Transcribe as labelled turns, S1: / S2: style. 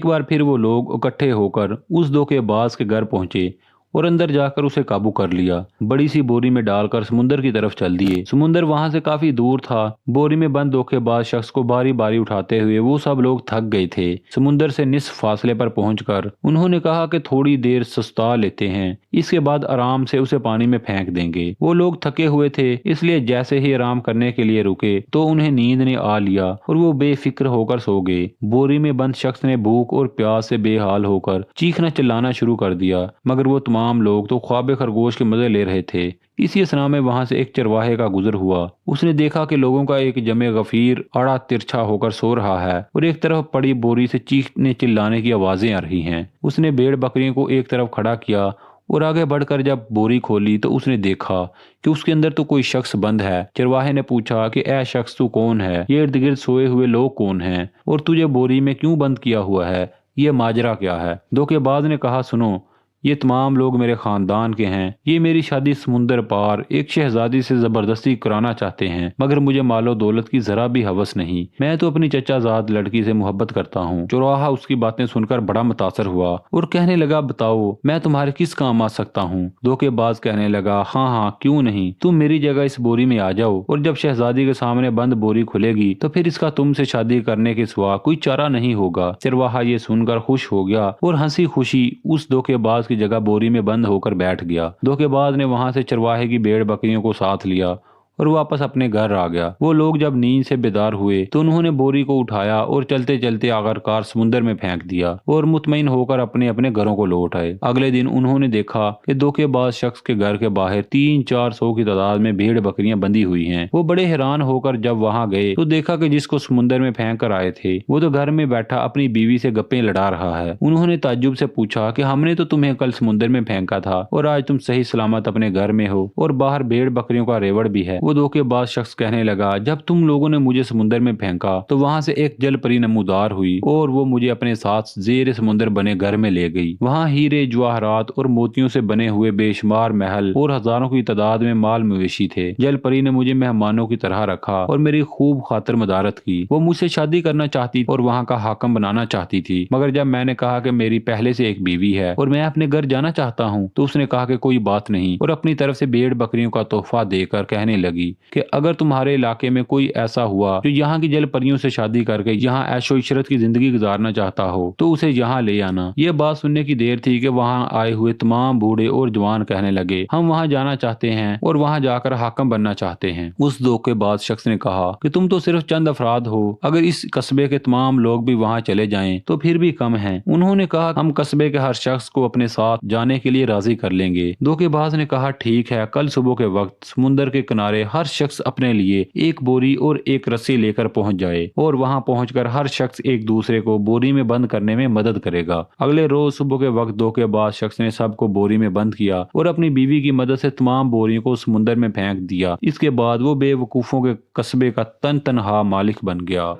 S1: बार फिर वो लोग इकट्ठे होकर उस धोखेबाज के घर पहुंचे और अंदर जाकर उसे काबू कर लिया। बड़ी सी बोरी में डालकर समुंदर की तरफ चल दिए। समुंदर वहां से काफी दूर था। बोरी में बंद धोखेबाज शख्स को बारी बारी उठाते हुए वो सब लोग थक गए थे। समुंदर से निस्फ फासले पर पहुंचकर उन्होंने कहा कि थोड़ी देर सुस्ता लेते हैं, इसके बाद आराम से उसे पानी में फेंक देंगे। वो लोग थके हुए थे, इसलिए जैसे ही आराम करने के लिए रुके तो उन्हें नींद ने आ लिया और वो बेफिक्र होकर सो गए। बोरी में बंद शख्स ने भूख और प्यास से बेहाल होकर चीखना चिल्लाना शुरू कर दिया, मगर वो तमाम लोग तो ख्वाबे खरगोश के मजे ले रहे थे। इसी असना में वहां से एक चरवाहे का गुजर हुआ। उसने देखा कि लोगों का एक जमे गफीर आड़ा तिरछा होकर सो रहा है और एक तरफ पड़ी बोरी से चीखने चिल्लाने की आवाजें आ रही हैं। उसने भेड़ बकरियों को एक तरफ खड़ा किया और आगे बढ़कर जब बोरी खोली तो उसने देखा कि उसके अंदर तो कोई शख्स बंद है। चरवाहे ने पूछा कि ऐ शख्स तू कौन है? ये इर्द गिर्द सोए हुए लोग कौन हैं और तुझे बोरी में क्यों बंद किया हुआ है? ये माजरा क्या है? धोखेबाज ने कहा, सुनो, ये तमाम लोग मेरे खानदान के हैं। ये मेरी शादी समुंदर पार एक शहजादी से जबरदस्ती कराना चाहते हैं, मगर मुझे मालो दौलत की जरा भी हवस नहीं। मैं तो अपनी चचाजाद लड़की से मोहब्बत करता हूँ। चौराहा उसकी बातें सुनकर बड़ा मुतासर हुआ और कहने लगा, बताओ मैं तुम्हारे किस काम आ सकता हूँ? धोखेबाज कहने लगा, हाँ हाँ क्यों नहीं, तुम मेरी जगह इस बोरी में आ जाओ और जब शहजादी के सामने बंद बोरी खुलेगी तो फिर इसका तुमसे शादी करने के सिवा कोई चारा नहीं होगा। चरवाहा ये सुनकर खुश हो गया और हंसी खुशी उस धोखेबाज की जगह बोरी में बंद होकर बैठ गया। धोखेबाज ने वहां से चरवाहे की भेड़ बकरियों को साथ लिया और वापस अपने घर आ गया। वो लोग जब नींद से बेदार हुए तो उन्होंने बोरी को उठाया और चलते चलते आखिरकार समुंदर में फेंक दिया और मुतमईन होकर अपने अपने घरों को लौट आए। अगले दिन उन्होंने देखा कि धोखेबाज शख्स के घर के बाहर 300-400 की तादाद में भेड़ बकरियां बंधी हुई हैं। वो बड़े हैरान होकर जब वहां गए तो देखा कि जिसको समुंदर में फेंक कर आए थे वो तो घर में बैठा अपनी बीवी से गप्पे लड़ा रहा है। उन्होंने ताज्जुब से पूछा कि हमने तो तुम्हें कल समुंदर में फेंका था और आज तुम सही सलामत अपने घर में हो और बाहर भेड़ बकरियों का रेवड़ भी है। वो धोखेबाज शख्स कहने लगा, जब तुम लोगों ने मुझे समुंदर में फेंका तो वहां से एक जल परी नमूदार हुई और वो मुझे अपने साथ जेर समुंदर बने घर में ले गई। वहां हीरे जवाहरात और मोतियों से बने हुए बेशुमार महल और हजारों की तादाद में माल मवेशी थे। जल परी ने मुझे मेहमानों की तरह रखा और मेरी खूब खातिर मदारत की। वो मुझसे शादी करना चाहती और वहाँ का हाकम बनाना चाहती थी, मगर जब मैंने कहा कि मेरी पहले से एक बीवी है और मैं अपने घर जाना चाहता हूँ तो उसने कहा कि कोई बात नहीं और अपनी तरफ से भेड़ बकरियों का तोहफा देकर कहने लगी कि अगर तुम्हारे इलाके में कोई ऐसा हुआ जो यहाँ की जल परियों से शादी करके यहाँ ऐशो इशरत की जिंदगी गुजारना चाहता हो तो उसे यहाँ ले आना। ये बात सुनने की देर थी कि वहाँ आए हुए तमाम बूढ़े और जवान कहने लगे, हम वहाँ जाना चाहते हैं और वहाँ जाकर हाकम बनना चाहते हैं। उस धोखेबाज शख्स ने कहा कि तुम तो सिर्फ चंद अफराद हो, अगर इस कस्बे के तमाम लोग भी वहाँ चले जाएं तो फिर भी कम है। उन्होंने कहा, हम कस्बे के हर शख्स को अपने साथ जाने के लिए राजी कर लेंगे। धोखेबाज ने कहा, ठीक है, कल सुबह के वक्त समुंदर के किनारे हर शख्स अपने लिए एक बोरी और एक रस्सी लेकर पहुंच जाए और वहां पहुंचकर हर शख्स एक दूसरे को बोरी में बंद करने में मदद करेगा। अगले रोज सुबह के वक्त धोखेबाज शख्स ने सबको बोरी में बंद किया और अपनी बीवी की मदद से तमाम बोरियों को समुंदर में फेंक दिया। इसके बाद वो बेवकूफों के कस्बे का तनहा मालिक बन गया।